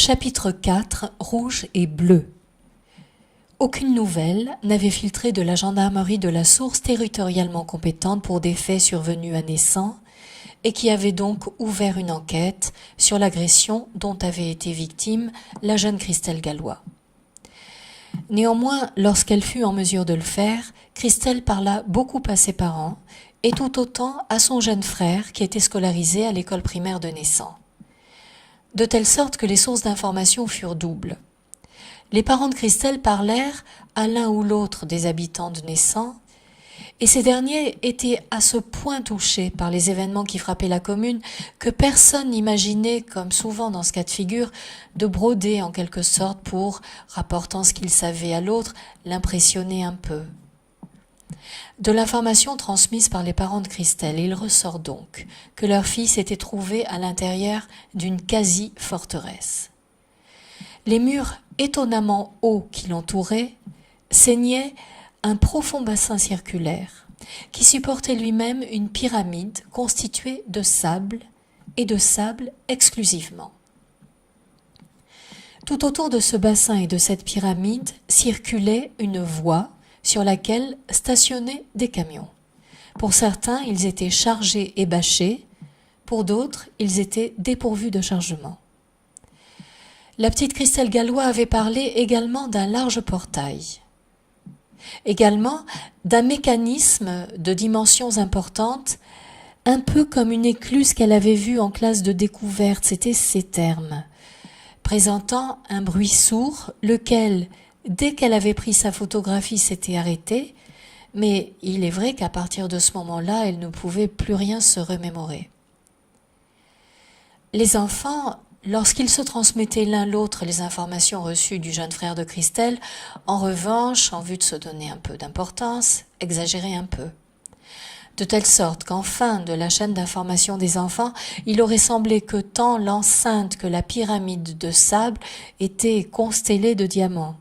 Chapitre 4, rouge et bleu. Aucune nouvelle n'avait filtré de la gendarmerie de la source territorialement compétente pour des faits survenus à Naissans et qui avait donc ouvert une enquête sur l'agression dont avait été victime la jeune Christelle Gallois. Néanmoins, lorsqu'elle fut en mesure de le faire, Christelle parla beaucoup à ses parents et tout autant à son jeune frère qui était scolarisé à l'école primaire de Naissans. De telle sorte que les sources d'information furent doubles. Les parents de Christelle parlèrent à l'un ou l'autre des habitants de Naissans, et ces derniers étaient à ce point touchés par les événements qui frappaient la commune que personne n'imaginait, comme souvent dans ce cas de figure, de broder en quelque sorte pour, rapportant ce qu'il savait à l'autre, l'impressionner un peu. De l'information transmise par les parents de Christelle, il ressort donc que leur fille s'était trouvée à l'intérieur d'une quasi-forteresse. Les murs étonnamment hauts qui l'entouraient ceignaient un profond bassin circulaire qui supportait lui-même une pyramide constituée de sable et de sable exclusivement. Tout autour de ce bassin et de cette pyramide circulait une voie sur laquelle stationnaient des camions. Pour certains, ils étaient chargés et bâchés, pour d'autres, ils étaient dépourvus de chargement. La petite Christelle Gallois avait parlé également d'un large portail, également d'un mécanisme de dimensions importantes, un peu comme une écluse qu'elle avait vue en classe de découverte, c'était ces termes, présentant un bruit sourd, lequel, dès qu'elle avait pris sa photographie, s'était arrêté, mais il est vrai qu'à partir de ce moment-là, elle ne pouvait plus rien se remémorer. Les enfants, lorsqu'ils se transmettaient l'un l'autre les informations reçues du jeune frère de Christelle, en revanche, en vue de se donner un peu d'importance, exagéraient un peu. De telle sorte qu'en fin de la chaîne d'information des enfants, il aurait semblé que tant l'enceinte que la pyramide de sable étaient constellées de diamants.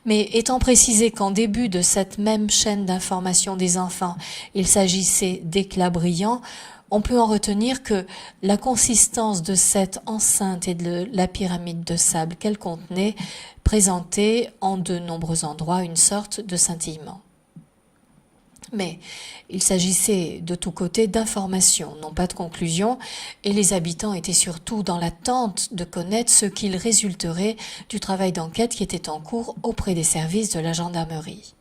Mais étant précisé qu'en début de cette même chaîne d'information des enfants, il s'agissait d'éclats brillants, on peut en retenir que la consistance de cette enceinte et de la pyramide de sable qu'elle contenait présentait en de nombreux endroits une sorte de scintillement. Mais il s'agissait de tous côtés d'informations, non pas de conclusions, et les habitants étaient surtout dans l'attente de connaître ce qu'il résulterait du travail d'enquête qui était en cours auprès des services de la gendarmerie.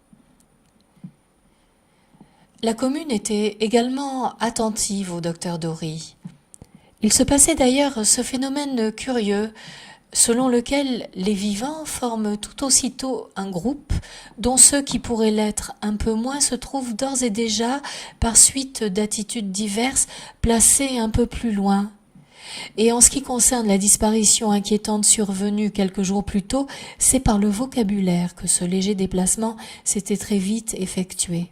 La commune était également attentive au docteur Dory. Il se passait d'ailleurs ce phénomène curieux selon lequel les vivants forment tout aussitôt un groupe dont ceux qui pourraient l'être un peu moins se trouvent d'ores et déjà, par suite d'attitudes diverses, placés un peu plus loin. Et en ce qui concerne la disparition inquiétante survenue quelques jours plus tôt, c'est par le vocabulaire que ce léger déplacement s'était très vite effectué.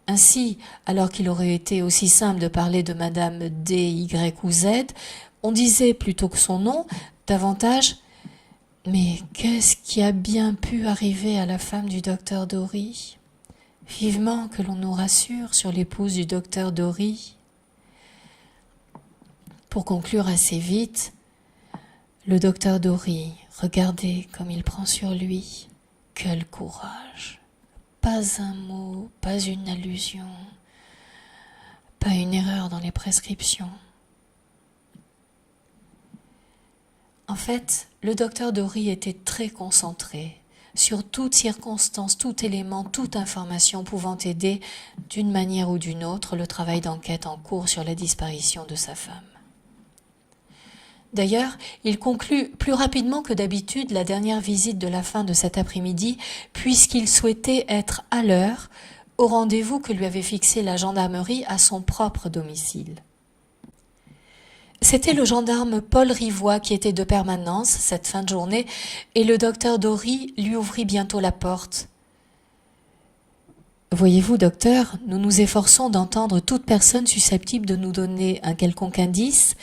Ainsi, alors qu'il aurait été aussi simple de parler de Madame D, Y ou Z, on disait plutôt que son nom, davantage « Mais qu'est-ce qui a bien pu arriver à la femme du docteur Dory ? Vivement que l'on nous rassure sur l'épouse du docteur Dory. » Pour conclure assez vite, le docteur Dory, regardez comme il prend sur lui. Quel courage! Pas un mot, pas une allusion, pas une erreur dans les prescriptions. En fait, le docteur Dory était très concentré sur toute circonstance, tout élément, toute information pouvant aider d'une manière ou d'une autre le travail d'enquête en cours sur la disparition de sa femme. D'ailleurs, il conclut plus rapidement que d'habitude la dernière visite de la fin de cet après-midi, puisqu'il souhaitait être à l'heure au rendez-vous que lui avait fixé la gendarmerie à son propre domicile. C'était le gendarme Paul Rivoire qui était de permanence cette fin de journée et le docteur Dory lui ouvrit bientôt la porte. « Voyez-vous, docteur, nous nous efforçons d'entendre toute personne susceptible de nous donner un quelconque indice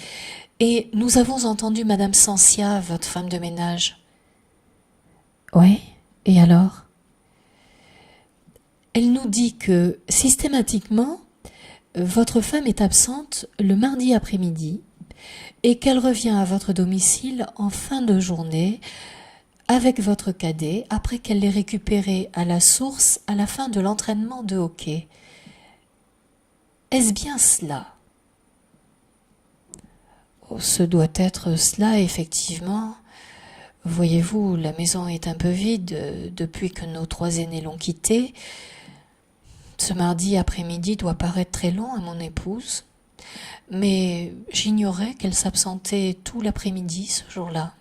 et nous avons entendu Madame Sancia, votre femme de ménage. »« Oui, et alors ?» ?»« Elle nous dit que, systématiquement, votre femme est absente le mardi après-midi, et qu'elle revient à votre domicile en fin de journée avec votre cadet après qu'elle l'ait récupéré à la source à la fin de l'entraînement de hockey. Est-ce bien cela ? Oh, ce doit être cela, effectivement. Voyez-vous, la maison est un peu vide depuis que nos 3 aînés l'ont quittée. Ce mardi après-midi doit paraître très long à mon épouse, mais j'ignorais qu'elle s'absentait tout l'après-midi ce jour-là.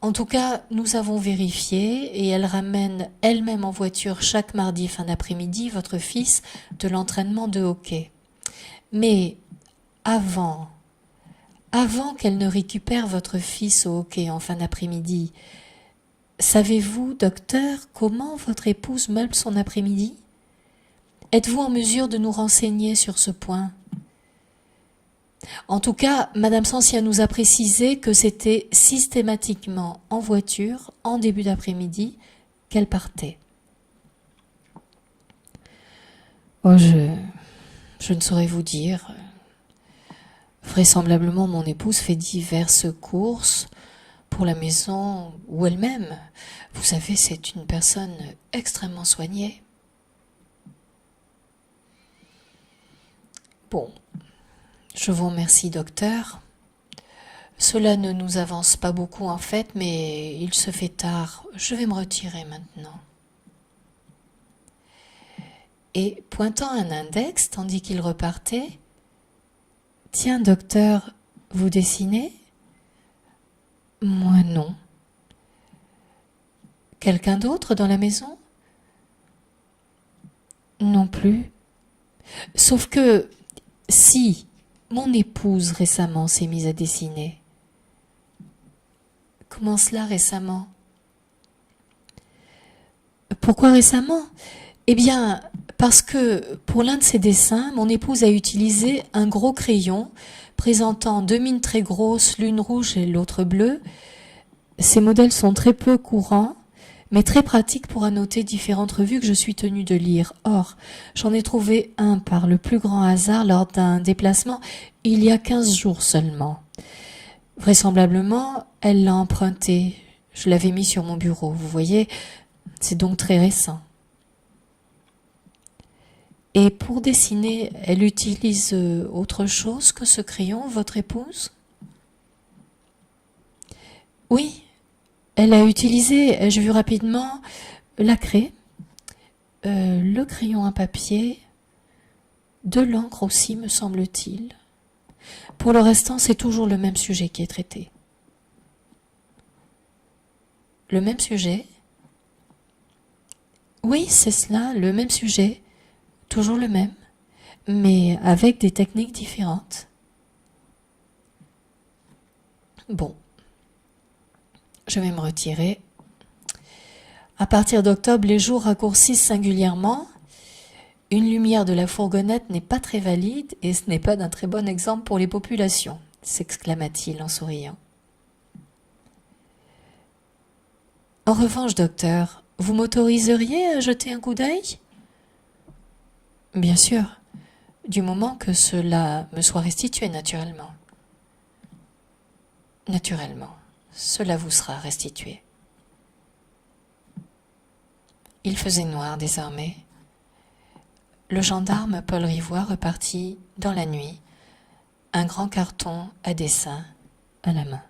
En tout cas, nous avons vérifié et elle ramène elle-même en voiture chaque mardi fin d'après-midi votre fils de l'entraînement de hockey. Mais avant qu'elle ne récupère votre fils au hockey en fin d'après-midi, savez-vous, docteur, comment votre épouse meuble son après-midi ? Êtes-vous en mesure de nous renseigner sur ce point ? En tout cas, Madame Sancia nous a précisé que c'était systématiquement en voiture, en début d'après-midi, qu'elle partait. Oh, je ne saurais vous dire. Vraisemblablement, mon épouse fait diverses courses pour la maison ou elle-même. Vous savez, c'est une personne extrêmement soignée. Bon, je vous remercie, docteur. Cela ne nous avance pas beaucoup en fait, mais il se fait tard. Je vais me retirer maintenant. Et pointant un index, tandis qu'il repartait, « Tiens, docteur, vous dessinez ? » ?»« Moi non. »« Quelqu'un d'autre dans la maison ? » ?»« Non plus. Sauf que, si mon épouse récemment s'est mise à dessiner. » »« Comment cela récemment ? » ?»« Pourquoi récemment ? Eh bien, parce que pour l'un de ses dessins, mon épouse a utilisé un gros crayon présentant 2 mines très grosses, l'une rouge et l'autre bleue. Ces modèles sont très peu courants, mais très pratiques pour annoter différentes revues que je suis tenue de lire. Or, j'en ai trouvé un par le plus grand hasard lors d'un déplacement il y a 15 jours seulement. Vraisemblablement, elle l'a emprunté. Je l'avais mis sur mon bureau, vous voyez, c'est donc très récent. Et pour dessiner, elle utilise autre chose que ce crayon, votre épouse ? Oui, elle a utilisé, j'ai vu rapidement, la craie, le crayon à papier, de l'encre aussi, me semble-t-il. Pour le restant, c'est toujours le même sujet qui est traité. Le même sujet ? Oui, c'est cela, le même sujet. Toujours le même, mais avec des techniques différentes. Bon, je vais me retirer. À partir d'octobre, les jours raccourcissent singulièrement. Une lumière de la fourgonnette n'est pas très valide et ce n'est pas d'un très bon exemple pour les populations, s'exclama-t-il en souriant. En revanche, docteur, vous m'autoriseriez à jeter un coup d'œil ? Bien sûr, du moment que cela me soit restitué naturellement. Naturellement, cela vous sera restitué. Il faisait noir désormais. Le gendarme Paul Rivoire repartit dans la nuit, un grand carton à dessin à la main.